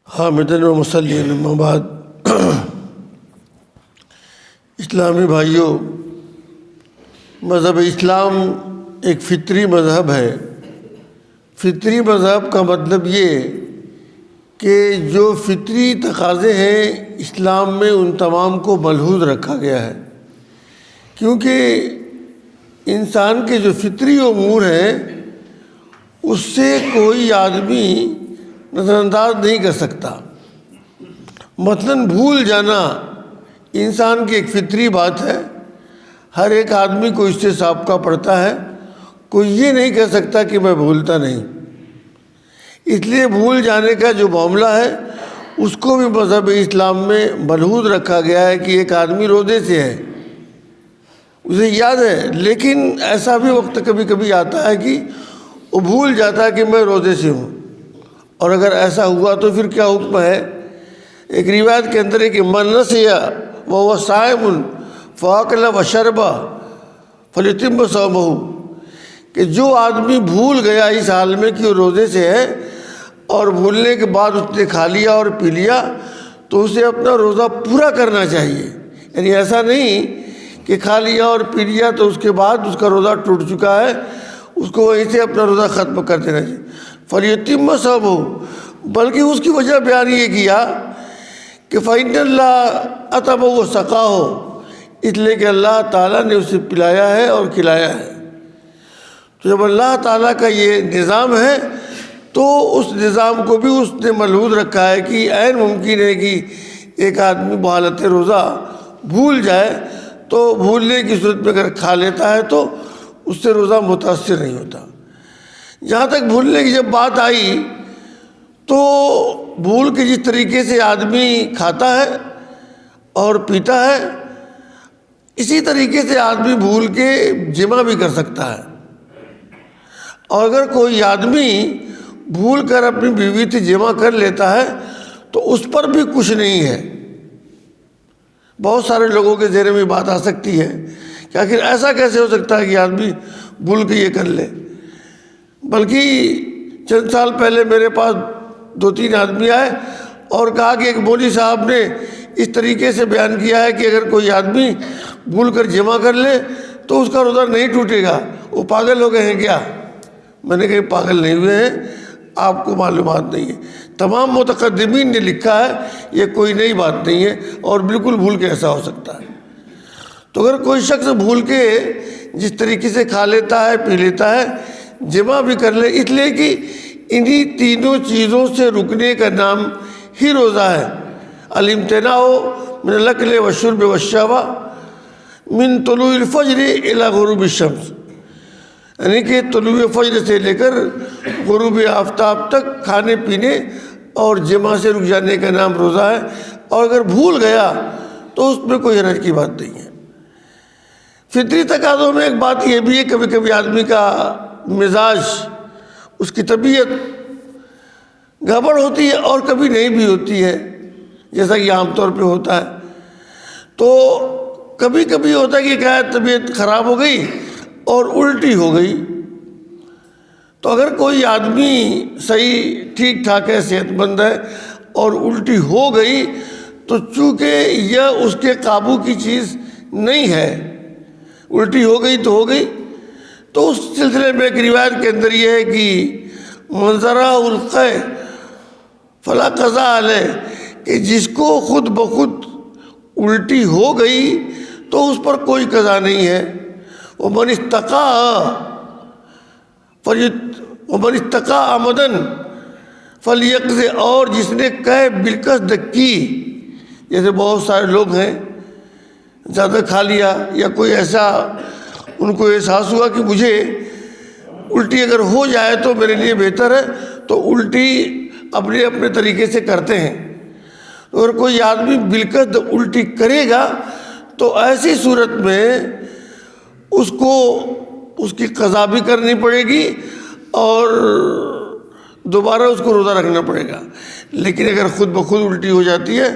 حامدن و مسلین اما بعد۔ اسلامی بھائیوں، مذہب اسلام ایک فطری مذہب ہے۔ فطری مذہب کا مطلب یہ کہ جو فطری تقاضے ہیں اسلام میں ان تمام کو ملحوظ رکھا گیا ہے، کیونکہ انسان کے جو فطری امور ہیں اس سے کوئی آدمی نظر انداز نہیں کر سکتا۔ مثلاً بھول جانا انسان کی ایک فطری بات ہے، ہر ایک آدمی کو اس سے سابقہ پڑتا ہے، کوئی یہ نہیں کہہ سکتا کہ میں بھولتا نہیں۔ اس لیے بھول جانے کا جو معاملہ ہے اس کو بھی مذہب اسلام میں ملحوظ رکھا گیا ہے کہ ایک آدمی روزے سے ہے، اسے یاد ہے، لیکن ایسا بھی وقت کبھی کبھی آتا ہے کہ وہ بھول جاتا ہے کہ میں روزے سے ہوں، اور اگر ایسا ہوا تو پھر کیا حکم ہے؟ ایک روایت کے اندر ہے کہ من نسی وہو صائم فاکل وشرب فلیتم صومہ، کہ جو آدمی بھول گیا اس حال میں کہ وہ روزے سے ہے اور بھولنے کے بعد اس نے کھا لیا اور پی لیا تو اسے اپنا روزہ پورا کرنا چاہیے۔ یعنی ایسا نہیں کہ کھا لیا اور پی لیا تو اس کے بعد اس کا روزہ ٹوٹ چکا ہے، اس کو وہیں سے اپنا روزہ ختم کر دینا چاہیے۔ فلیتم صومہ، بلکہ اس کی وجہ بیان یہ کیا کہ فإن اللہ اطعمہ وسقاہ، اس لیے کہ اللہ تعالیٰ نے اسے پلایا ہے اور کھلایا ہے۔ تو جب اللہ تعالیٰ کا یہ نظام ہے تو اس نظام کو بھی اس نے ملحوظ رکھا ہے کہ عین ممکن ہے کہ ایک آدمی بحالت روزہ بھول جائے، تو بھولنے کی صورت میں اگر کھا لیتا ہے تو اس سے روزہ متاثر نہیں ہوتا۔ جہاں تک بھولنے کی جب بات آئی تو بھول کے جس طریقے سے آدمی کھاتا ہے اور پیتا ہے، اسی طریقے سے آدمی بھول کے جمع بھی کر سکتا ہے۔ اور اگر کوئی آدمی بھول کر اپنی بیوی سے جمع کر لیتا ہے تو اس پر بھی کچھ نہیں ہے۔ بہت سارے لوگوں کے ذہن میں بات آ سکتی ہے کہ آخر ایسا کیسے ہو سکتا ہے کہ آدمی بھول کے یہ کر لے۔ بلکہ چند سال پہلے میرے پاس 2-3 آدمی آئے اور کہا کہ ایک مولوی صاحب نے اس طریقے سے بیان کیا ہے کہ اگر کوئی آدمی بھول کر جمع کر لے تو اس کا روزہ نہیں ٹوٹے گا، وہ پاگل ہو گئے ہیں کیا؟ میں نے کہا پاگل نہیں ہوئے ہیں، آپ کو معلومات نہیں ہے۔ تمام متقدمین نے لکھا ہے، یہ کوئی نئی بات نہیں ہے، اور بالکل بھول کے ایسا ہو سکتا ہے۔ تو اگر کوئی شخص بھول کے جس طریقے سے کھا لیتا ہے، پی لیتا ہے، جمع بھی کر لے، اس لیے کہ انہی تینوں چیزوں سے رکنے کا نام ہی روزہ ہے۔ الامتناع من الاکل والشرب والشہوہ من طلوع الفجر الی غروب الشمس، یعنی کہ طلوع فجر سے لے کر غروب آفتاب تک کھانے پینے اور جمع سے رک جانے کا نام روزہ ہے۔ اور اگر بھول گیا تو اس میں کوئی حرج کی بات نہیں ہے۔ فطری تقاضوں میں ایک بات یہ بھی ہے، کبھی کبھی آدمی کا مزاج، اس کی طبیعت گڑبڑ ہوتی ہے اور کبھی نہیں بھی ہوتی ہے، جیسا کہ عام طور پہ ہوتا ہے۔ تو کبھی کبھی ہوتا ہے کہ کیا طبیعت خراب ہو گئی اور الٹی ہو گئی، تو اگر کوئی آدمی صحیح ٹھیک ٹھاک ہے، صحت مند ہے، اور الٹی ہو گئی تو چونکہ یہ اس کے قابو کی چیز نہیں ہے، الٹی ہو گئی تو ہو گئی۔ تو اس سلسلے میں ایک روایت کے اندر یہ ہے کہ منظرہ القے فلا قضاء علیہ، کہ جس کو خود بخود الٹی ہو گئی تو اس پر کوئی قضا نہیں ہے۔ ومن استقاء عمدن فلیقض، اور جس نے قے بالقصد کی، جیسے بہت سارے لوگ ہیں زیادہ کھا لیا، یا کوئی ایسا ان کو احساس ہوا کہ مجھے الٹی اگر ہو جائے تو میرے لیے بہتر ہے، تو الٹی اپنے اپنے طریقے سے کرتے ہیں۔ اگر کوئی آدمی بالقصد الٹی کرے گا تو ایسی صورت میں اس کو اس کی قضا بھی کرنی پڑے گی اور دوبارہ اس کو روزہ رکھنا پڑے گا۔ لیکن اگر خود بخود الٹی ہو جاتی ہے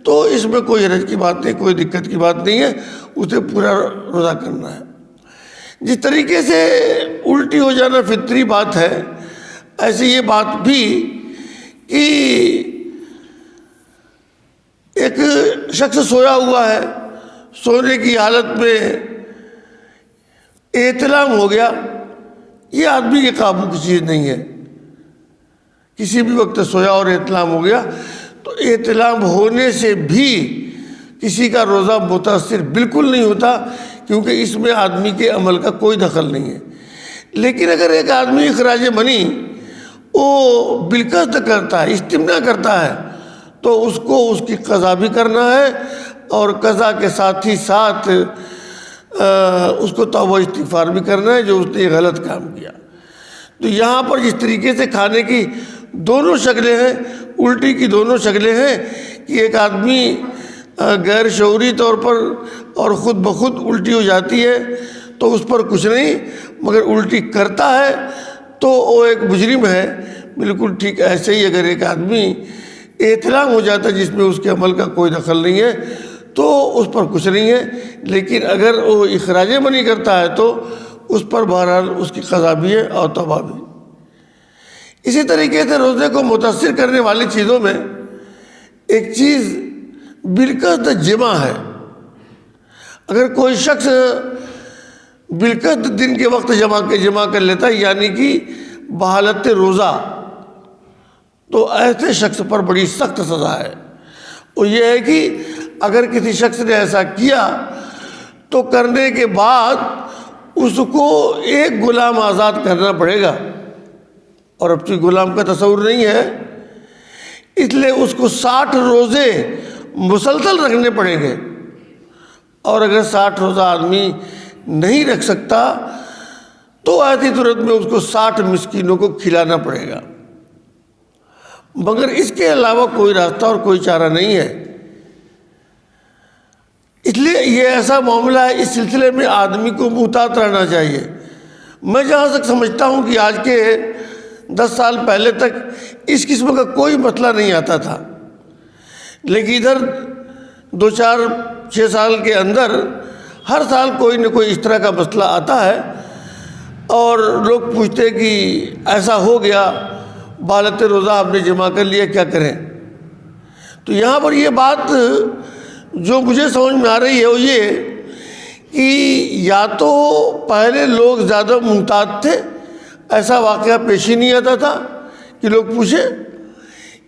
تو اس میں کوئی حرج کی بات نہیں، کوئی دقت کی بات نہیں ہے، اسے پورا روزہ کرنا ہے۔ جس طریقے سے الٹی ہو جانا فطری بات ہے، ایسے یہ بات بھی کہ شخص سویا ہوا ہے، سونے کی حالت میں احتلام ہو گیا، یہ آدمی کے قابو کی چیز نہیں ہے۔ کسی بھی وقت سویا اور احتلام ہو گیا تو احتلام ہونے سے بھی کسی کا روزہ متاثر بالکل نہیں ہوتا، کیونکہ اس میں آدمی کے عمل کا کوئی دخل نہیں ہے۔ لیکن اگر ایک آدمی اخراج منی وہ بالقصد کرتا ہے، استمنا کرتا ہے، تو اس کو اس کی قضا بھی کرنا ہے، اور قضا کے ساتھ ہی ساتھ اس کو توبہ استغفار بھی کرنا ہے جو اس نے یہ غلط کام کیا۔ تو یہاں پر جس طریقے سے کھانے کی دونوں شکلیں ہیں، الٹی کی دونوں شکلیں ہیں کہ ایک آدمی غیر شعوری طور پر اور خود بخود الٹی ہو جاتی ہے تو اس پر کچھ نہیں، مگر الٹی کرتا ہے تو وہ ایک مجرم ہے۔ بالکل ٹھیک ایسے ہی اگر ایک آدمی احتلام ہو جاتا ہے جس میں اس کے عمل کا کوئی دخل نہیں ہے تو اس پر کچھ نہیں ہے، لیکن اگر وہ اخراج منی کرتا ہے تو اس پر بہرحال اس کی قضا بھی ہے اور توبہ بھی۔ اسی طریقے سے روزے کو متاثر کرنے والی چیزوں میں ایک چیز بالقصد جمع ہے۔ اگر کوئی شخص بالقصد دن کے وقت جمع کر لیتا ہے، یعنی کہ بحالت روزہ، تو ایسے شخص پر بڑی سخت سزا ہے۔ وہ یہ ہے کہ اگر کسی شخص نے ایسا کیا تو کرنے کے بعد اس کو ایک غلام آزاد کرنا پڑے گا، اور اب تو غلام کا تصور نہیں ہے، اس لیے اس کو 60 روزے مسلسل رکھنے پڑیں گے، اور اگر 60 روزہ آدمی نہیں رکھ سکتا تو ایسی صورت میں اس کو 60 مسکینوں کو کھلانا پڑے گا، مگر اس کے علاوہ کوئی راستہ اور کوئی چارہ نہیں ہے۔ اس لیے یہ ایسا معاملہ ہے، اس سلسلے میں آدمی کو محتاط رہنا چاہیے۔ میں جہاں تک سمجھتا ہوں کہ آج کے 10 سال پہلے تک اس قسم کا کوئی مسئلہ نہیں آتا تھا، لیکن ادھر 2-4-6 سال کے اندر ہر سال کوئی نہ کوئی اس طرح کا مسئلہ آتا ہے، اور لوگ پوچھتے کہ ایسا ہو گیا، بحالت روزہ آپ نے جمع کر لیا، کیا کریں؟ تو یہاں پر یہ بات جو مجھے سمجھ میں آ رہی ہے وہ یہ کہ یا تو پہلے لوگ زیادہ محتاط تھے، ایسا واقعہ پیش ہی نہیں آتا تھا کہ لوگ پوچھیں،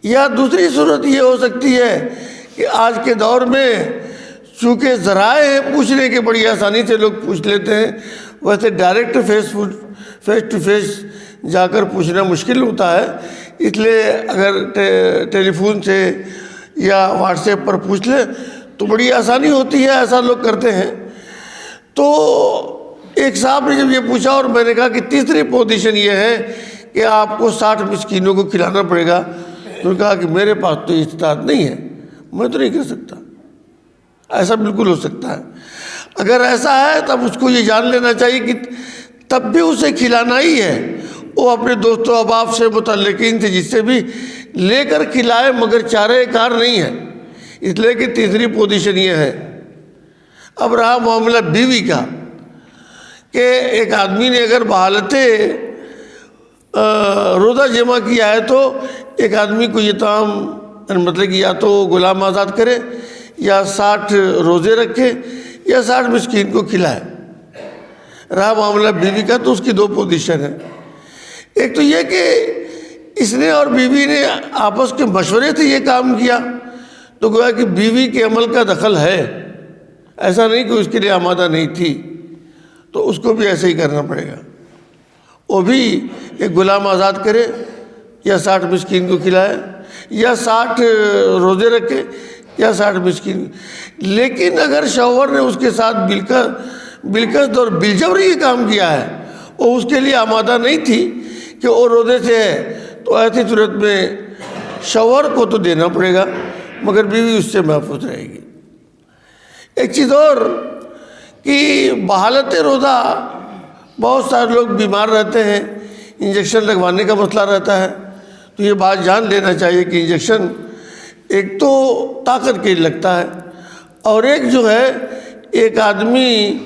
یا دوسری صورت یہ ہو سکتی ہے کہ آج کے دور میں چونکہ ذرائع ہیں پوچھنے کے، بڑی آسانی سے لوگ پوچھ لیتے ہیں، ویسے ڈائریکٹ فیس ٹو فیس جا کر پوچھنا مشکل ہوتا ہے، اس لیے اگر ٹیلی فون سے یا واٹس ایپ پر پوچھ لیں تو بڑی آسانی ہوتی ہے، ایسا لوگ کرتے ہیں۔ تو ایک صاحب نے جب یہ پوچھا اور میں نے کہا کہ تیسری پوزیشن یہ ہے کہ آپ کو 60 مسکینوں کو کھلانا پڑے گا، تو نے کہا کہ میرے پاس تو استطاعت نہیں ہے، میں تو نہیں کر سکتا۔ ایسا بالکل ہو سکتا ہے، اگر ایسا ہے تب اس کو یہ جان لینا چاہیے کہ تب بھی اسے کھلانا ہی ہے، وہ اپنے دوست و احباب سے، متعلقین سے، جس سے بھی لے کر کھلائے، مگر چارہ کار نہیں ہے، اس لیے کہ تیسری پوزیشن یہ ہے۔ اب رہا معاملہ بیوی کا، کہ ایک آدمی نے اگر بحالت روزہ جمع کیا ہے تو ایک آدمی کو یہ تمام، مطلب کہ یا تو غلام آزاد کرے، یا 60 روزے رکھے، یا 60 مسکین کو کھلائے۔ رہا معاملہ بیوی کا تو اس کی 2 پوزیشن ہے۔ ایک تو یہ کہ اس نے اور بیوی نے آپس کے مشورے سے یہ کام کیا، تو گویا کہ بیوی کے عمل کا دخل ہے، ایسا نہیں کہ اس کے لیے آمادہ نہیں تھی، تو اس کو بھی ایسے ہی کرنا پڑے گا، وہ بھی ایک غلام آزاد کرے، یا 60 مسکین کو کھلائے، یا 60 روزے رکھے، یا 60 مسکین۔ لیکن اگر شوہر نے اس کے ساتھ بالقصد اور بالجبر یہ کام کیا ہے، وہ اس کے لیے آمادہ نہیں تھی کہ وہ روزے سے ہے، تو ایسی صورت میں شوہر کو تو دینا پڑے گا، مگر بیوی اس سے محفوظ رہے گی۔ ایک چیز اور کہ بحالت روزہ بہت سارے لوگ بیمار رہتے ہیں، انجیکشن لگوانے کا مسئلہ رہتا ہے، تو یہ بات جان لینا چاہیے کہ انجیکشن ایک تو طاقت کے لیے لگتا ہے، اور ایک جو ہے ایک آدمی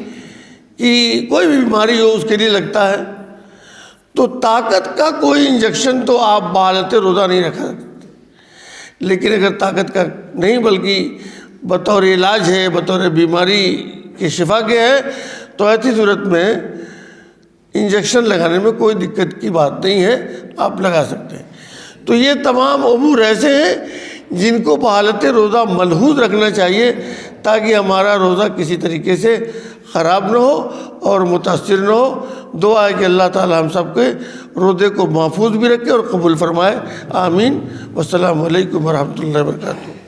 کی کوئی بھی بیماری ہو اس کے لیے لگتا ہے، تو طاقت کا کوئی انجیکشن تو آپ بحالت روزہ نہیں رکھ سکتے، لیکن اگر طاقت کا نہیں بلکہ بطور علاج ہے، بطور بیماری کے شفا کے ہے، تو ایسی صورت میں انجیکشن لگانے میں کوئی دقت کی بات نہیں ہے، آپ لگا سکتے ہیں۔ تو یہ تمام امور ایسے ہیں جن کو بحالت روزہ ملحوظ رکھنا چاہیے تاکہ ہمارا روزہ کسی طریقے سے خراب نہ ہو اور متاثر نہ ہو۔ دعا ہے کہ اللہ تعالی ہم سب کے روزے کو محفوظ بھی رکھے اور قبول فرمائے، آمین۔ والسلام علیکم ورحمۃ اللہ وبرکاتہ۔